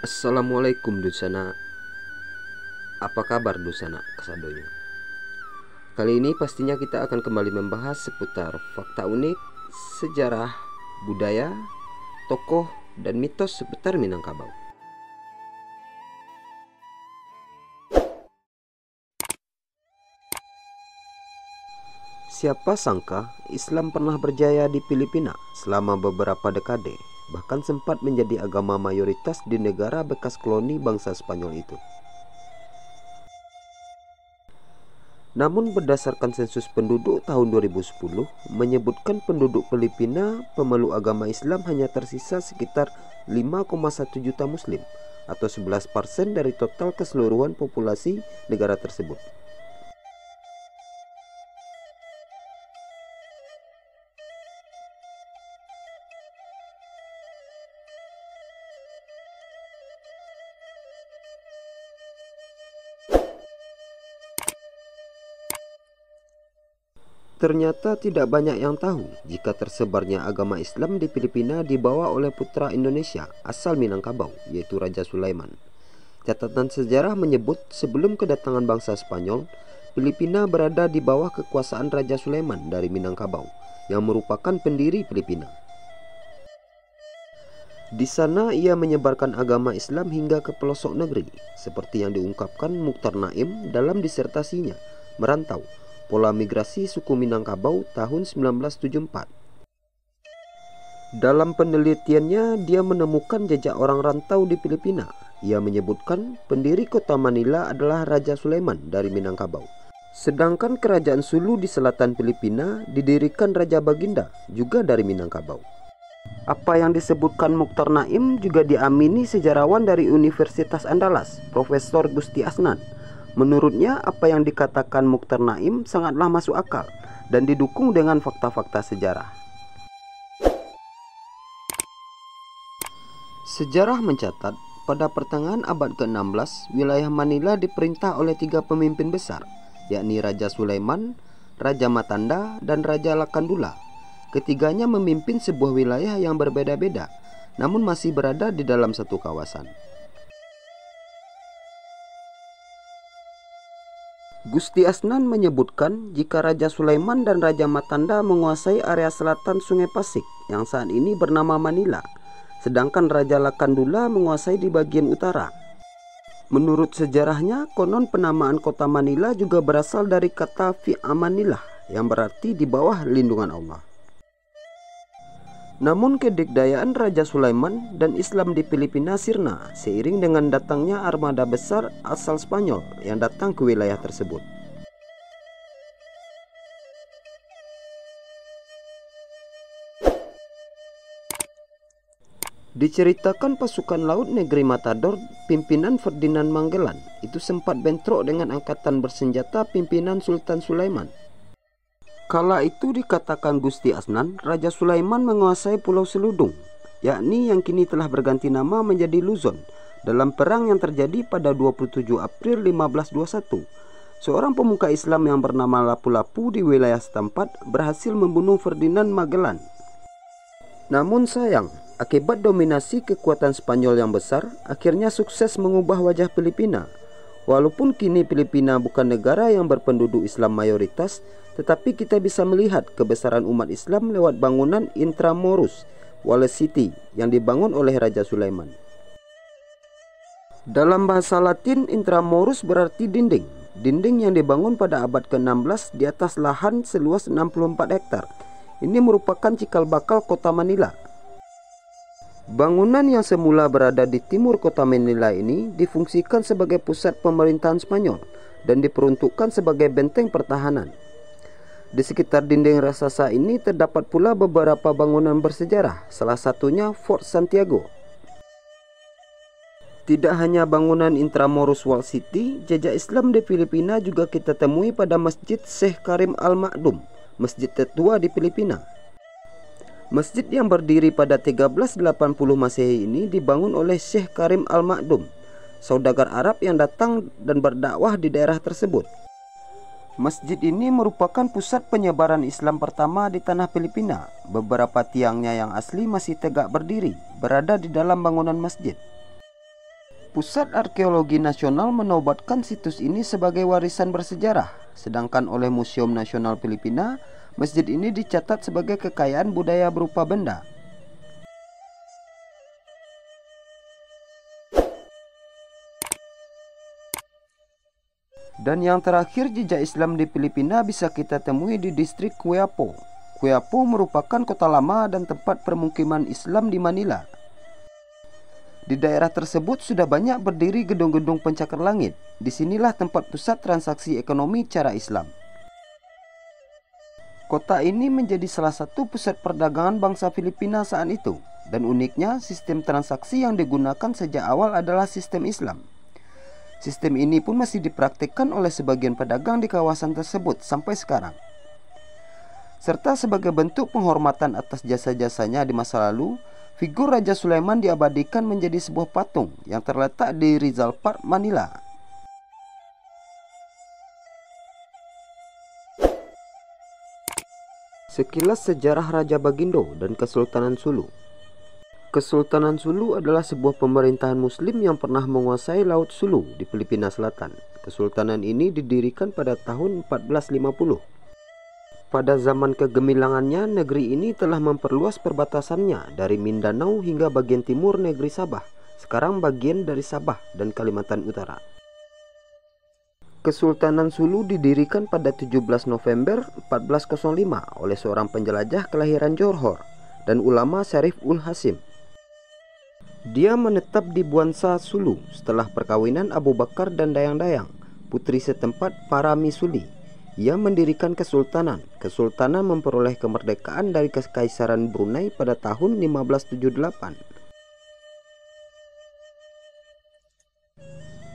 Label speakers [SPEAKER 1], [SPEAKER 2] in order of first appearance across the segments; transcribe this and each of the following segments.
[SPEAKER 1] Assalamualaikum Dusana. Apa kabar Dusana Kasadonya? Kali ini pastinya kita akan kembali membahas seputar fakta unik, sejarah, budaya, tokoh, dan mitos seputar Minangkabau. Siapa sangka Islam pernah berjaya di Filipina selama beberapa dekade, bahkan sempat menjadi agama mayoritas di negara bekas koloni bangsa Spanyol itu. Namun berdasarkan sensus penduduk tahun 2010 menyebutkan penduduk Filipina pemeluk agama Islam hanya tersisa sekitar 5,1 juta muslim atau 11% dari total keseluruhan populasi negara tersebut. Ternyata tidak banyak yang tahu jika tersebarnya agama Islam di Filipina dibawa oleh putra Indonesia asal Minangkabau, yaitu Raja Sulaiman. Catatan sejarah menyebut sebelum kedatangan bangsa Spanyol, Filipina berada di bawah kekuasaan Raja Sulaiman dari Minangkabau, yang merupakan pendiri Filipina. Di sana ia menyebarkan agama Islam hingga ke pelosok negeri, seperti yang diungkapkan Mukhtar Naim dalam disertasinya, Merantau, Pola Migrasi Suku Minangkabau tahun 1974. Dalam penelitiannya, dia menemukan jejak orang rantau di Filipina. Ia menyebutkan pendiri kota Manila adalah Raja Sulaiman dari Minangkabau. Sedangkan kerajaan Sulu di selatan Filipina didirikan Raja Baginda, juga dari Minangkabau. Apa yang disebutkan Mukhtar Naim juga diamini sejarawan dari Universitas Andalas, Profesor Gusti Asnan. Menurutnya, apa yang dikatakan Mukhtar Naim sangatlah masuk akal dan didukung dengan fakta-fakta sejarah. Sejarah mencatat, pada pertengahan abad ke-16, wilayah Manila diperintah oleh 3 pemimpin besar, yakni Raja Sulaiman, Raja Matanda, dan Raja Lakandula. Ketiganya memimpin sebuah wilayah yang berbeda-beda, namun masih berada di dalam satu kawasan. Gusti Asnan menyebutkan jika Raja Sulaiman dan Raja Matanda menguasai area selatan Sungai Pasig yang saat ini bernama Manila, sedangkan Raja Lakandula menguasai di bagian utara. Menurut sejarahnya, konon penamaan kota Manila juga berasal dari kata fi amanillah yang berarti di bawah lindungan Allah. Namun kedikdayaan Raja Sulaiman dan Islam di Filipina sirna seiring dengan datangnya armada besar asal Spanyol yang datang ke wilayah tersebut. Diceritakan pasukan laut negeri Matador pimpinan Ferdinand Magellan itu sempat bentrok dengan angkatan bersenjata pimpinan Sultan Sulaiman. Kala itu dikatakan Gusti Asnan, Raja Sulaiman menguasai Pulau Seludung, yakni yang kini telah berganti nama menjadi Luzon, dalam perang yang terjadi pada 27 April 1521. Seorang pemuka Islam yang bernama Lapu-Lapu di wilayah setempat berhasil membunuh Ferdinand Magellan. Namun sayang, akibat dominasi kekuatan Spanyol yang besar, akhirnya sukses mengubah wajah Filipina. Walaupun kini Filipina bukan negara yang berpenduduk Islam mayoritas, tetapi kita bisa melihat kebesaran umat Islam lewat bangunan Intramuros Wall City yang dibangun oleh Raja Sulaiman. Dalam bahasa Latin, Intramuros berarti dinding. Dinding yang dibangun pada abad ke-16 di atas lahan seluas 64 hektar. Ini merupakan cikal bakal kota Manila. Bangunan yang semula berada di timur kota Manila ini difungsikan sebagai pusat pemerintahan Spanyol dan diperuntukkan sebagai benteng pertahanan. Di sekitar dinding raksasa ini terdapat pula beberapa bangunan bersejarah, salah satunya Fort Santiago. Tidak hanya bangunan Intramuros Wall City, jejak Islam di Filipina juga kita temui pada Masjid Syekh Karim Al-Makdum, masjid tertua di Filipina. Masjid yang berdiri pada 1380 Masehi ini dibangun oleh Syekh Karim Al-Makdum, saudagar Arab yang datang dan berdakwah di daerah tersebut. Masjid ini merupakan pusat penyebaran Islam pertama di tanah Filipina. Beberapa tiangnya yang asli masih tegak berdiri, berada di dalam bangunan masjid. Pusat Arkeologi Nasional menobatkan situs ini sebagai warisan bersejarah, sedangkan oleh Museum Nasional Filipina, masjid ini dicatat sebagai kekayaan budaya berupa benda. Dan yang terakhir, jejak Islam di Filipina bisa kita temui di distrik Quiapo. Quiapo merupakan kota lama dan tempat permukiman Islam di Manila. Di daerah tersebut sudah banyak berdiri gedung-gedung pencakar langit. Disinilah tempat pusat transaksi ekonomi cara Islam. Kota ini menjadi salah satu pusat perdagangan bangsa Filipina saat itu. Dan uniknya, sistem transaksi yang digunakan sejak awal adalah sistem Islam. Sistem ini pun masih dipraktikkan oleh sebagian pedagang di kawasan tersebut sampai sekarang. Serta sebagai bentuk penghormatan atas jasa-jasanya di masa lalu, figur Raja Sulaiman diabadikan menjadi sebuah patung yang terletak di Rizal Park, Manila. Sekilas sejarah Raja Bagindo dan Kesultanan Sulu. Kesultanan Sulu adalah sebuah pemerintahan muslim yang pernah menguasai Laut Sulu di Filipina Selatan. Kesultanan ini didirikan pada tahun 1450. Pada zaman kegemilangannya, negeri ini telah memperluas perbatasannya dari Mindanao hingga bagian timur negeri Sabah, sekarang bagian dari Sabah dan Kalimantan Utara. Kesultanan Sulu didirikan pada 17 November 1405 oleh seorang penjelajah kelahiran Johor dan ulama Syarif ul Hasim. Dia menetap di Buansa Sulu setelah perkawinan Abu Bakar dan Dayang-Dayang, putri setempat Parami Suli. Ia mendirikan kesultanan. Kesultanan memperoleh kemerdekaan dari Kekaisaran Brunei pada tahun 1578.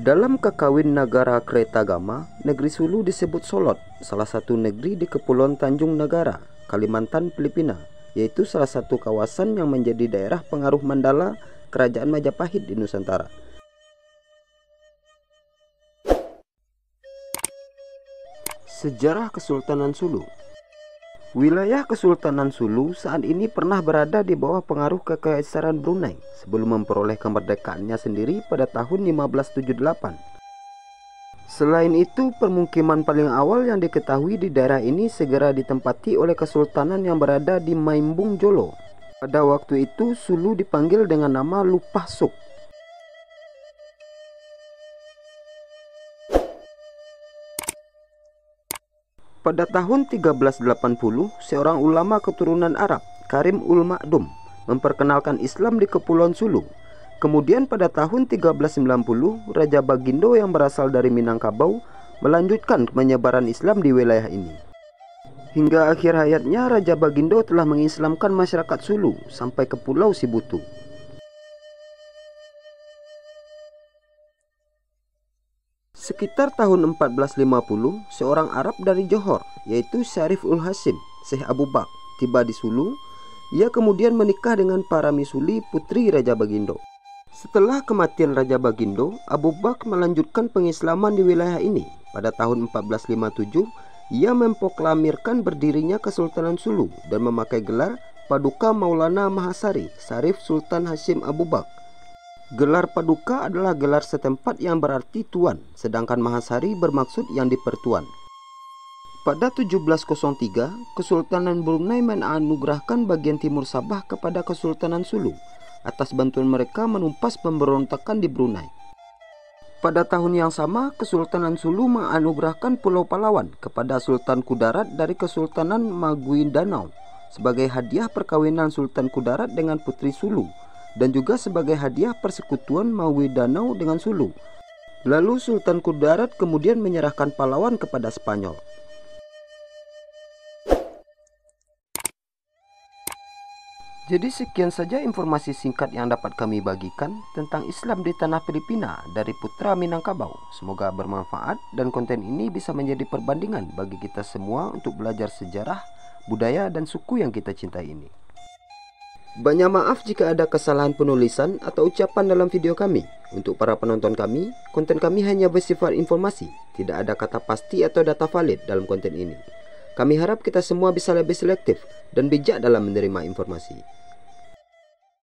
[SPEAKER 1] Dalam Kakawin Nagara Kretagama, negeri Sulu disebut Solot, salah satu negeri di Kepulauan Tanjung Negara, Kalimantan, Filipina, yaitu salah satu kawasan yang menjadi daerah pengaruh Mandala, Kerajaan Majapahit di Nusantara. Sejarah Kesultanan Sulu. Wilayah Kesultanan Sulu saat ini pernah berada di bawah pengaruh Kekaisaran Brunei sebelum memperoleh kemerdekaannya sendiri pada tahun 1578. Selain itu, permukiman paling awal yang diketahui di daerah ini segera ditempati oleh kesultanan yang berada di Maimbung Jolo. Pada waktu itu, Sulu dipanggil dengan nama Lupah Suk. Pada tahun 1380, seorang ulama keturunan Arab, Karim ul Ma'dum, memperkenalkan Islam di Kepulauan Sulu. Kemudian pada tahun 1390, Raja Bagindo yang berasal dari Minangkabau melanjutkan penyebaran Islam di wilayah ini. Hingga akhir hayatnya, Raja Bagindo telah mengislamkan masyarakat Sulu sampai ke Pulau Sibutu. Sekitar tahun 1450, seorang Arab dari Johor, yaitu Syarif ul Hasim, Syekh Abu Bak, tiba di Sulu. Ia kemudian menikah dengan Parami Suli, putri Raja Bagindo. Setelah kematian Raja Bagindo, Abu Bak melanjutkan pengislaman di wilayah ini. Pada tahun 1457, ia memproklamirkan berdirinya Kesultanan Sulu dan memakai gelar Paduka Maulana Mahasari, Syarif Sultan Hasim Abu Bak. Gelar Paduka adalah gelar setempat yang berarti tuan, sedangkan Mahasari bermaksud yang dipertuan. Pada 1703, Kesultanan Brunei menganugerahkan bagian timur Sabah kepada Kesultanan Sulu atas bantuan mereka menumpas pemberontakan di Brunei. Pada tahun yang sama, Kesultanan Sulu menganugerahkan Pulau Palawan kepada Sultan Kudarat dari Kesultanan Maguindanao sebagai hadiah perkawinan Sultan Kudarat dengan Putri Sulu dan juga sebagai hadiah persekutuan Maguindanao dengan Sulu. Lalu Sultan Kudarat kemudian menyerahkan Palawan kepada Spanyol. Jadi sekian saja informasi singkat yang dapat kami bagikan tentang Islam di tanah Filipina dari Putra Minangkabau. Semoga bermanfaat dan konten ini bisa menjadi perbandingan bagi kita semua untuk belajar sejarah, budaya, dan suku yang kita cintai ini. Banyak maaf jika ada kesalahan penulisan atau ucapan dalam video kami. Untuk para penonton kami, konten kami hanya bersifat informasi, tidak ada kata pasti atau data valid dalam konten ini. Kami harap kita semua bisa lebih selektif dan bijak dalam menerima informasi.